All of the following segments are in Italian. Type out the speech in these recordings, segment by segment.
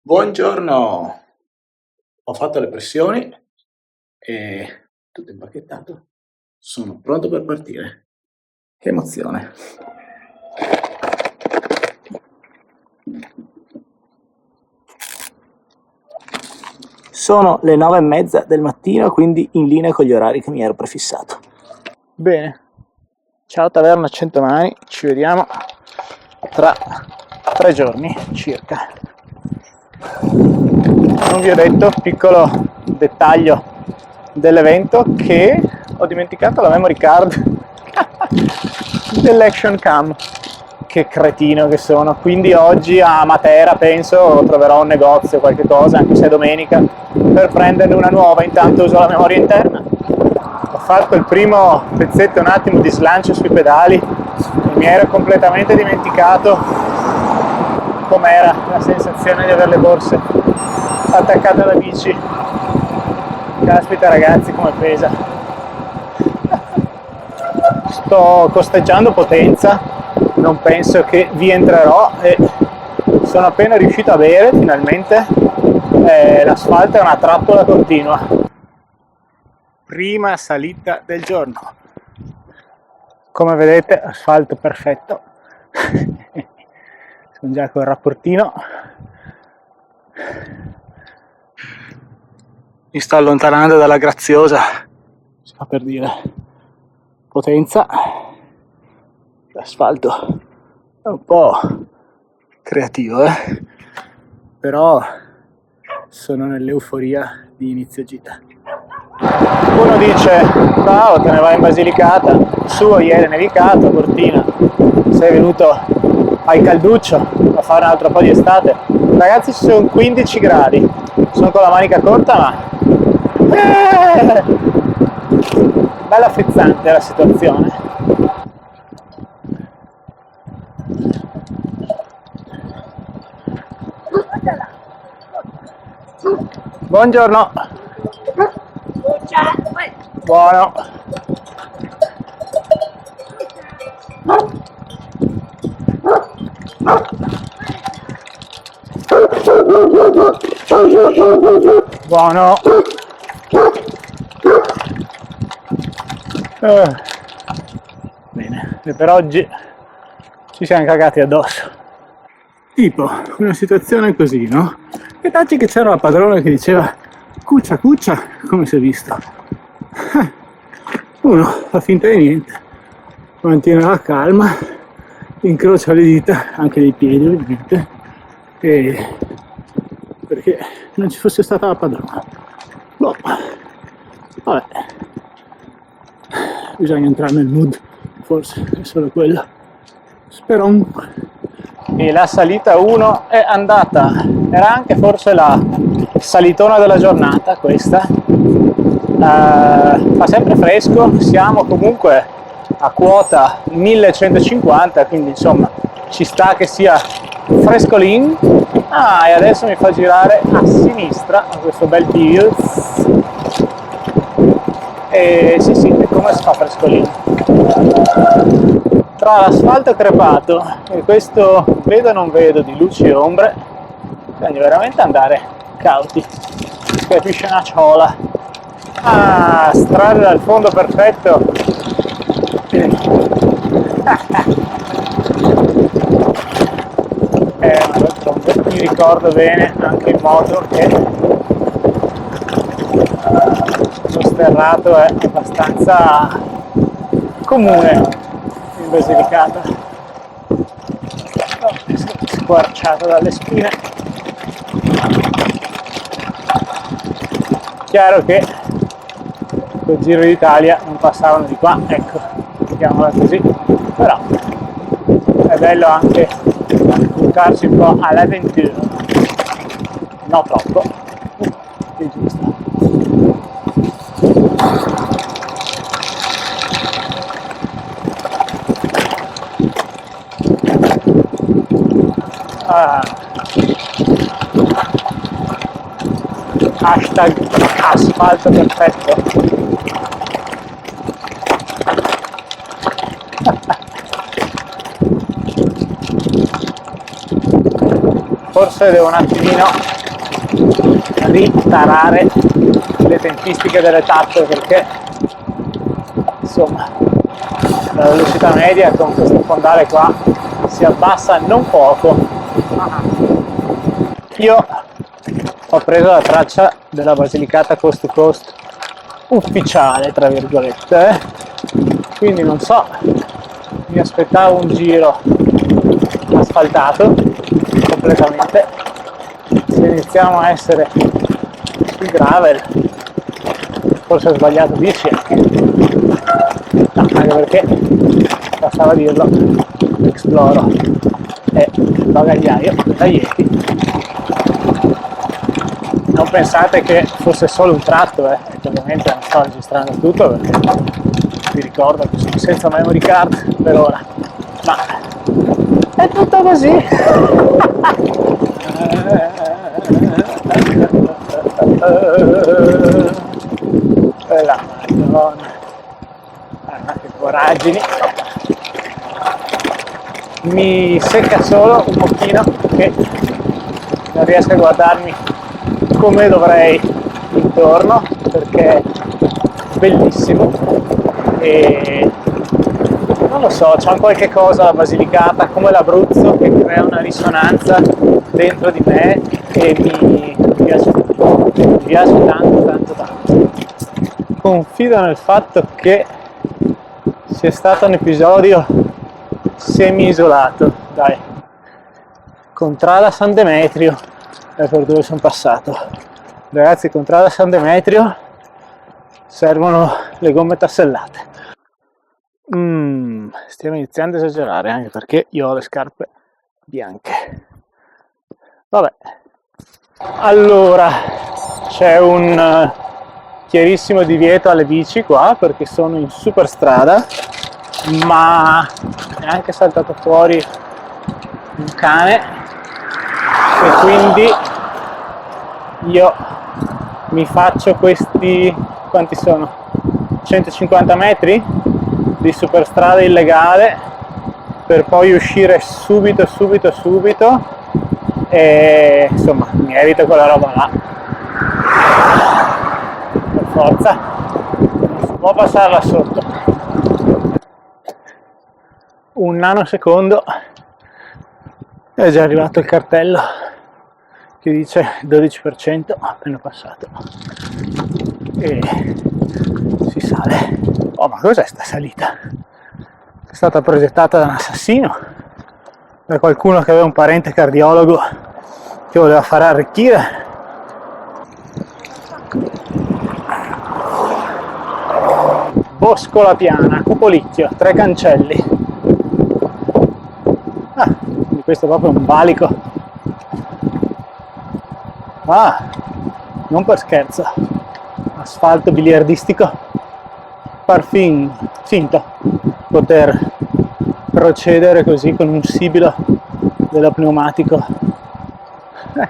Buongiorno, ho fatto le pressioni e tutto impacchettato. Sono pronto per partire. Che emozione. Sono le 9:30 del mattino, quindi in linea con gli orari che mi ero prefissato. Bene, ciao Taverna Centomani, ci vediamo tra 3 giorni circa. Non vi ho detto, piccolo dettaglio dell'evento, che ho dimenticato la memory card dell'Action Cam. Che cretino che sono. Quindi oggi a Matera penso troverò un negozio, qualche cosa, anche se è domenica, per prenderne una nuova. Intanto uso la memoria interna. Ho fatto il primo pezzetto un attimo di slancio sui pedali e mi ero completamente dimenticato com'era la sensazione di avere le borse attaccate alla bici. Caspita ragazzi, come pesa. Sto costeggiando potenza, non penso che vi entrerò e sono appena riuscito a bere finalmente. L'asfalto è una trappola continua. Prima salita del giorno, come vedete asfalto perfetto. Sono già col rapportino, mi sto allontanando dalla graziosa, si fa per dire, potenza. L'asfalto è un po' creativo, però sono nell'euforia di inizio gita. Uno dice, ciao, te ne vai in Basilicata, su ieri è nevicato, Cortina, sei venuto al calduccio a fare un altro po' di estate. Ragazzi, ci sono 15 gradi, sono con la manica corta, ma bella frizzante la situazione. Buongiorno. Buono. Buono. Bene, e per oggi ci siamo cagati addosso. Tipo, una situazione così, no? E dacci che c'era la padrona che diceva cuccia cuccia, come si è visto. Uno fa finta di niente, mantiene la calma, incrocia le dita, anche dei piedi ovviamente, e perché non ci fosse stata la padrona. Boh, vabbè, bisogna entrare nel mood, forse è solo quello. Spero. E la salita 1 è andata, era anche forse la salitona della giornata questa. Fa sempre fresco, siamo comunque a quota 1150, quindi insomma ci sta che sia frescolin. E adesso mi fa girare a sinistra a questo bel bivio, e sì, è come si fa frescolin. Tra l'asfalto crepato e questo vedo non vedo di luci e ombre, bisogna veramente andare cauti, capisce una ciola. Strada dal fondo perfetto. Ma d'altronde mi ricordo bene anche in moto che lo sterrato è abbastanza comune in Basilicata. Squarciato dalle spine. Chiaro che col Giro d'Italia non passavano di qua, ecco, mettiamola così, però è bello anche buttarsi un po' all'avventura, no troppo, è giusto. Hashtag asfalto perfetto. Forse devo un attimino ritarare le tempistiche delle tappe, perché insomma la velocità media con questo fondale qua si abbassa non poco. Io ho preso la traccia della Basilicata coast to coast ufficiale, tra virgolette, quindi non so, mi aspettavo un giro asfaltato completamente. Se iniziamo a essere sul gravel, forse ho sbagliato 10 anche, no, anche perché bastava dirlo, l'esploro è il bagagliaio da Yeti. Non pensate che fosse solo un tratto, ovviamente non sto registrando tutto perché vi ricordo che sono senza memory card per ora, ma è tutto così. Bella madonna, che coraggini. Mi secca solo un pochino che non riesco a guardarmi come dovrei intorno, perché è bellissimo e non lo so, c'è qualche cosa alla Basilicata come l'Abruzzo che crea una risonanza dentro di me e mi piace tanto. Confido nel fatto che sia stato un episodio semi-isolato. Dai, Contrada San Demetrio è per dove sono passato. Ragazzi, Contrada San Demetrio servono le gomme tassellate. Stiamo iniziando a esagerare, anche perché io ho le scarpe bianche. Vabbè, allora c'è un chiarissimo divieto alle bici qua perché sono in superstrada, ma è anche saltato fuori un cane e quindi io mi faccio questi, quanti sono? 150 metri di superstrada illegale per poi uscire subito e insomma mi evito quella roba là per forza, non si può passarla sotto. Un nanosecondo è già arrivato il cartello che dice 12% appena passato e si sale. Oh, ma cos'è sta salita? È stata progettata da un assassino, da qualcuno che aveva un parente cardiologo che voleva far arricchire. Bosco La Piana, Cupolicchio, 3 cancelli. Questo è proprio un valico. Non per scherzo. Asfalto biliardistico. Par finto poter procedere così con un sibilo dello pneumatico. È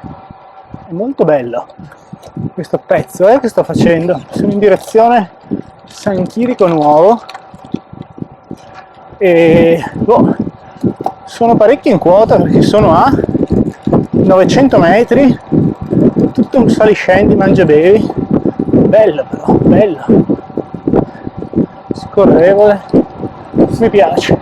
molto bello questo pezzo che sto facendo. Sono in direzione San Chirico Nuovo e sono parecchio in quota perché sono a 900 metri, tutto un saliscendi mangiabevi, bello però, bello, scorrevole, mi piace.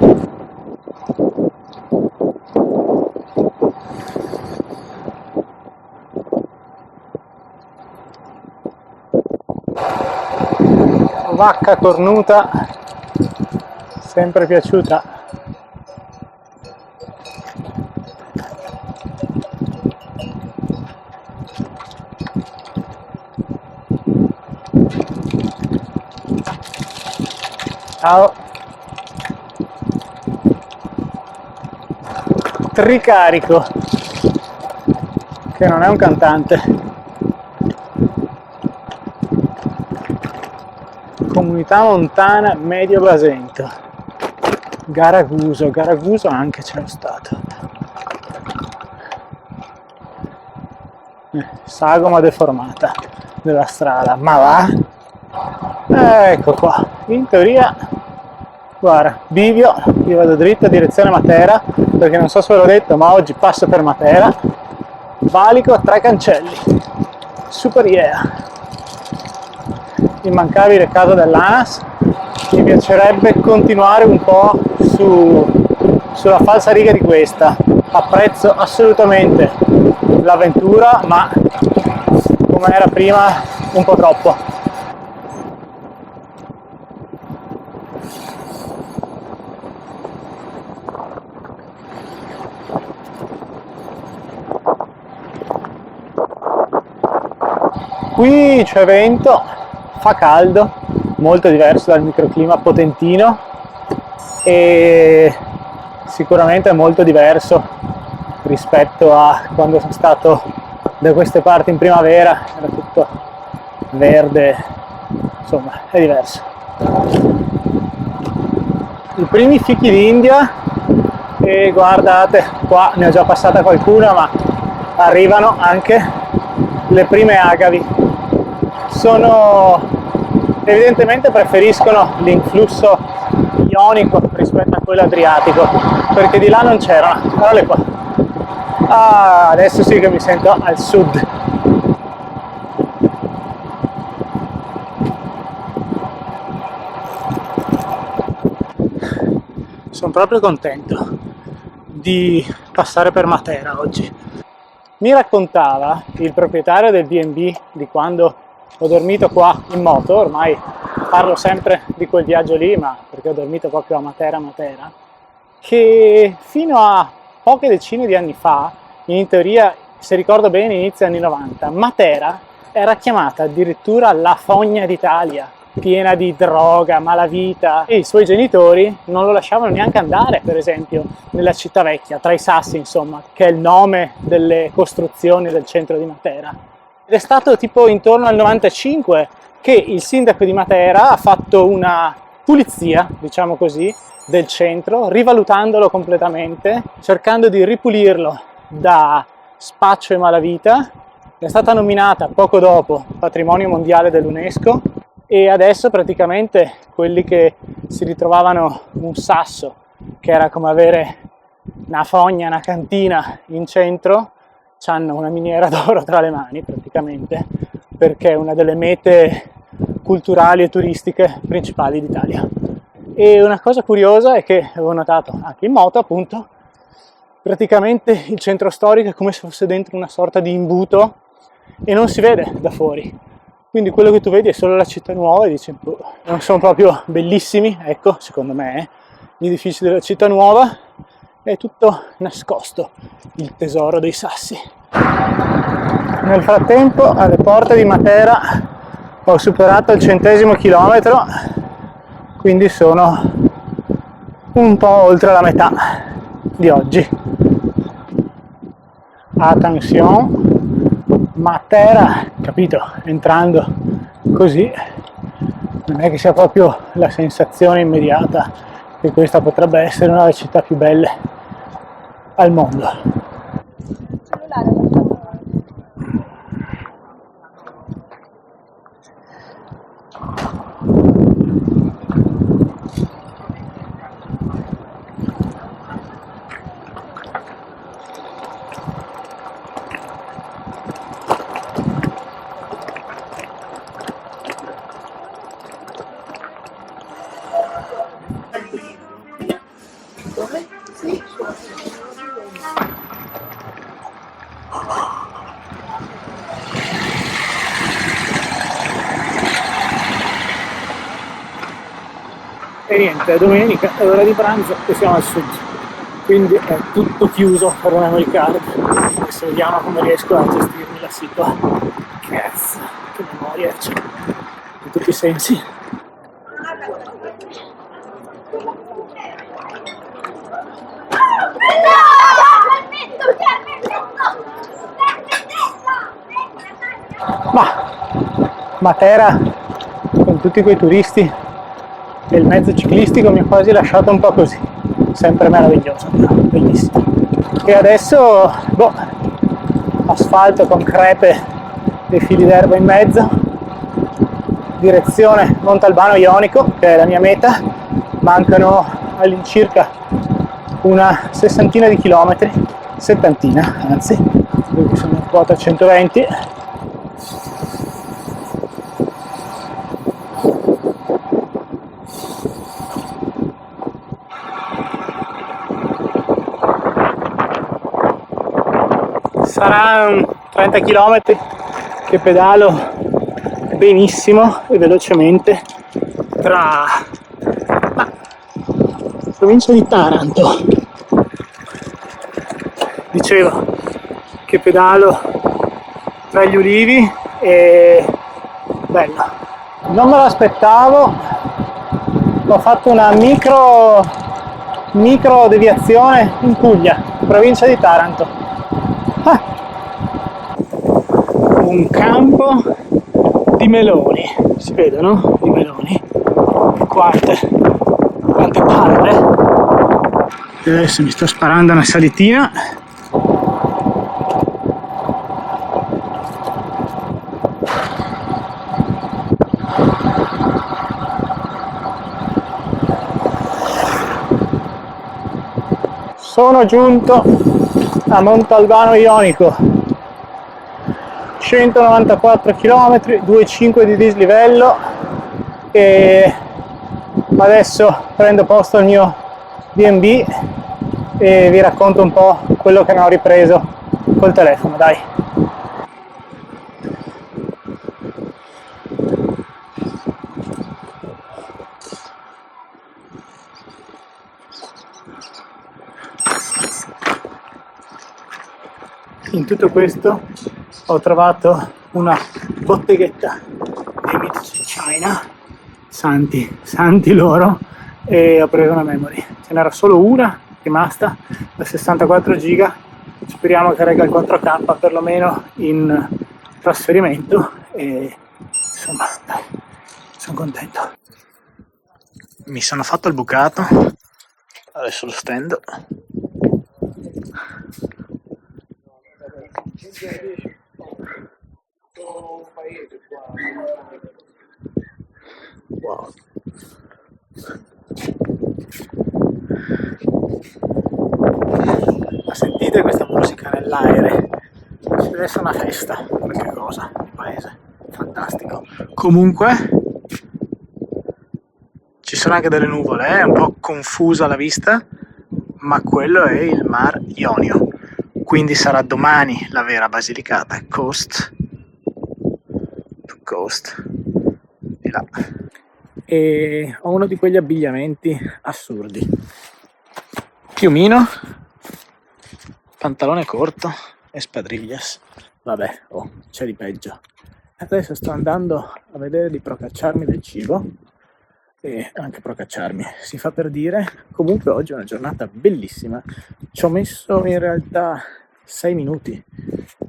Vacca cornuta, sempre piaciuta. Ciao. Tricarico, che non è un cantante. Comunità montana Medio Basento. Garaguso anche c'è lo stato. Sagoma deformata della strada, ma va? Ecco qua, in teoria, guarda, bivio, io vado dritto direzione Matera, perché non so se ve l'ho detto, ma oggi passo per Matera, valico 3 cancelli. Super yeah! Immancabile casa dell'ANAS. Mi piacerebbe continuare un po' sulla falsariga di questa. Apprezzo assolutamente l'avventura, ma come era prima un po' troppo. Qui c'è vento, fa caldo, molto diverso dal microclima potentino e sicuramente è molto diverso rispetto a quando sono stato da queste parti in primavera, era tutto verde, insomma è diverso. I primi fichi d'India, e guardate qua ne ho già passata qualcuna, ma arrivano anche le prime agavi. Evidentemente preferiscono l'influsso ionico rispetto a quello adriatico, perché di là non c'erano. Guardale qua. Ah, adesso sì che mi sento al sud. Sono proprio contento di passare per Matera oggi. Mi raccontava il proprietario del B&B di quando ho dormito qua in moto, ormai parlo sempre di quel viaggio lì, ma perché ho dormito proprio a Matera, che fino a poche decine di anni fa, in teoria, se ricordo bene, inizio anni 90, Matera era chiamata addirittura la fogna d'Italia, piena di droga, malavita, e i suoi genitori non lo lasciavano neanche andare, per esempio, nella città vecchia, tra i Sassi, insomma, che è il nome delle costruzioni del centro di Matera. Ed è stato tipo intorno al 95 che il sindaco di Matera ha fatto una pulizia, diciamo così, del centro, rivalutandolo completamente, cercando di ripulirlo da spaccio e malavita. È stata nominata poco dopo Patrimonio Mondiale dell'UNESCO e adesso praticamente quelli che si ritrovavano un sasso, che era come avere una fogna, una cantina in centro, hanno una miniera d'oro tra le mani praticamente, perché è una delle mete culturali e turistiche principali d'Italia. E una cosa curiosa è che avevo notato anche in moto, appunto, praticamente il centro storico è come se fosse dentro una sorta di imbuto e non si vede da fuori, quindi quello che tu vedi è solo la città nuova e dici, non sono proprio bellissimi, ecco, secondo me gli edifici della città nuova, è tutto nascosto, il tesoro dei Sassi. Nel frattempo, alle porte di Matera ho superato il 100° chilometro, quindi sono un po' oltre la metà di oggi. Attenzione, Matera, capito, entrando così non è che sia proprio la sensazione immediata che questa potrebbe essere una delle città più belle al mondo. E niente, è domenica, è ora di pranzo e siamo al sud, quindi è tutto chiuso per la memory card. Adesso vediamo come riesco a gestirmi la situa. Cazzo, che memoria c'è in tutti i sensi. Ma Matera con tutti quei turisti e il mezzo ciclistico mi ha quasi lasciato un po' così, sempre meraviglioso, bellissimo. E adesso, asfalto con crepe e fili d'erba in mezzo, direzione Montalbano Ionico, che è la mia meta. Mancano all'incirca una 60 di chilometri, 70 anzi, perché sono a quota 120. Sarà 30 km che pedalo benissimo e velocemente tra la provincia di Taranto. Dicevo che pedalo tra gli ulivi e bello. Non me l'aspettavo, ho fatto una micro deviazione in Puglia, provincia di Taranto. Un campo di meloni, si vedono i meloni, quante palle. Adesso mi sto sparando una salitina. Sono giunto a Montalbano Ionico, 194 km, 2,5 di dislivello, e adesso prendo posto al mio B&B e vi racconto un po' quello che ne ho ripreso col telefono, dai. In tutto questo ho trovato una botteghetta di Made in China, santi loro, e ho preso una memory. Ce n'era solo una rimasta da 64 giga, speriamo che regga il 4K perlomeno in trasferimento, e insomma dai, sono contento. Mi sono fatto il bucato, adesso lo stendo. Wow. Ma sentite questa musica nell'aereo? Ci deve essere una festa, qualche cosa nel paese. Fantastico. Comunque ci sono anche delle nuvole, è un po' confusa la vista, ma quello è il Mar Ionio. Quindi sarà domani la vera Basilicata, coast to coast, di là. E ho uno di quegli abbigliamenti assurdi. Piumino, pantalone corto e spadriglias. Vabbè, c'è di peggio. Adesso sto andando a vedere di procacciarmi del cibo, e anche procacciarmi, si fa per dire. Comunque oggi è una giornata bellissima. Ci ho messo in realtà 6 minuti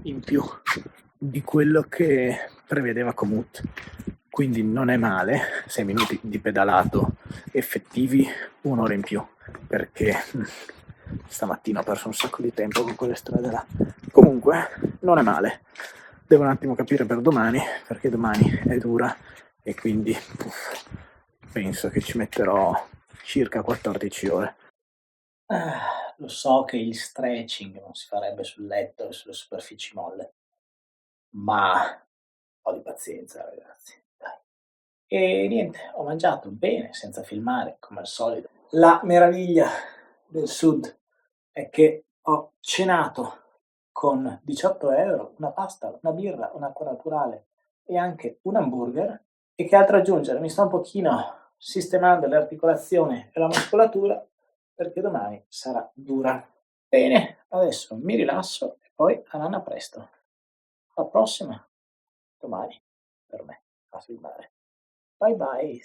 in più di quello che prevedeva Komoot, quindi non è male. 6 minuti di pedalato effettivi, un'ora in più, perché stamattina ho perso un sacco di tempo con quelle strade là. Comunque non è male. Devo un attimo capire per domani, perché domani è dura e quindi penso che ci metterò circa 14 ore. Lo so che il stretching non si farebbe sul letto e sulle superfici molle, ma ho di pazienza, ragazzi, dai. E niente, ho mangiato bene, senza filmare, come al solito. La meraviglia del sud è che ho cenato con 18 euro, una pasta, una birra, un'acqua naturale e anche un hamburger. E che altro aggiungere? Mi sto un pochino sistemando le articolazioni e la muscolatura, perché domani sarà dura. Bene, adesso mi rilasso e poi a nanna presto. Alla prossima, domani, per me, a filmare. Bye bye.